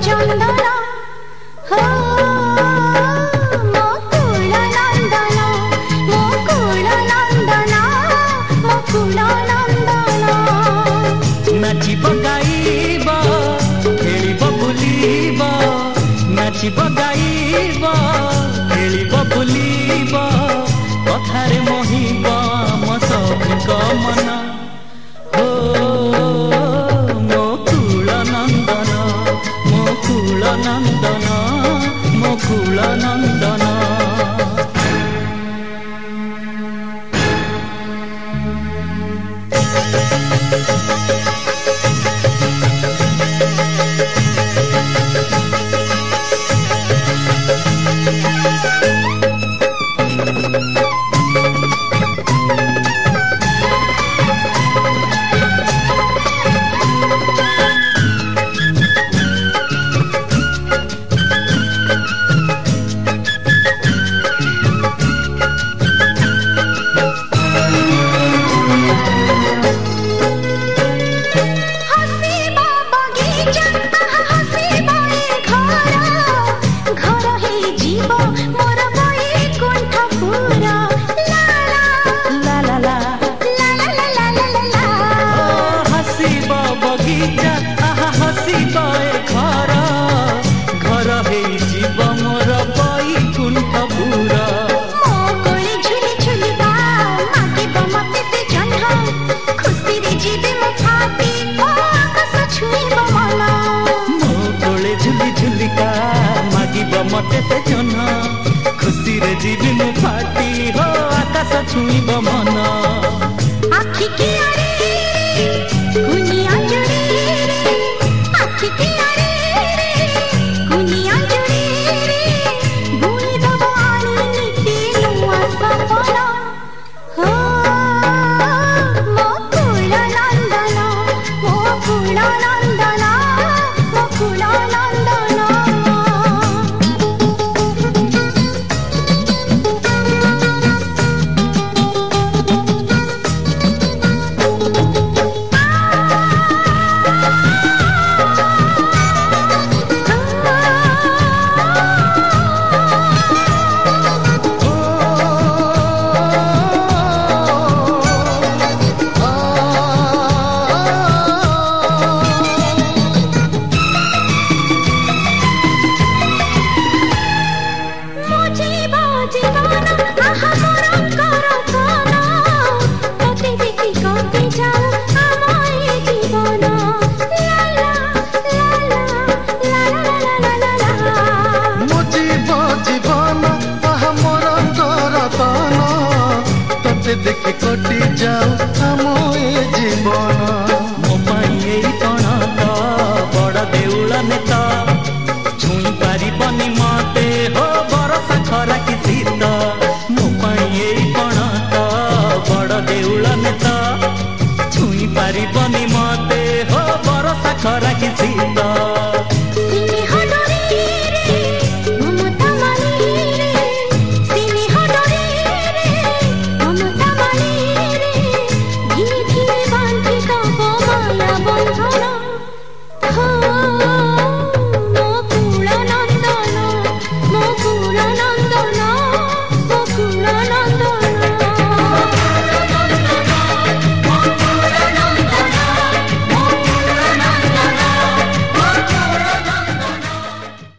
चंदन हो मुकुल नंदन मुकुल नंदन मुकुल नंदन नाचिब गाइब खेलिब बुलिब नाचिब गाइब खेलिब बुलिब कथारे मोहिब आम सबीक मन हो मुकुल नंदन मुकुल नंदन मुकुल नंदन मते से जन्ह खुशी रे जीवी मु फाटी हो आकाश छुईब मन आखि की आरे कुनिया जुड़ी रे आखि की आरे कुनिया जुड़ी रे बुई दबानी नीति नुआ सपना हो मुकुल नंदन मुकुल नंदन मुकुल नंदन देखि कटि जाऊ आम ए जीवन मो पाई कण तो बड़ देउल नेता छुई पारिबनी मते हो बरसा खरा कि शीत मो पाई कण तो बड़ देउल नेता छुई पारिबनी मते हो बरसा खरा कि शीत।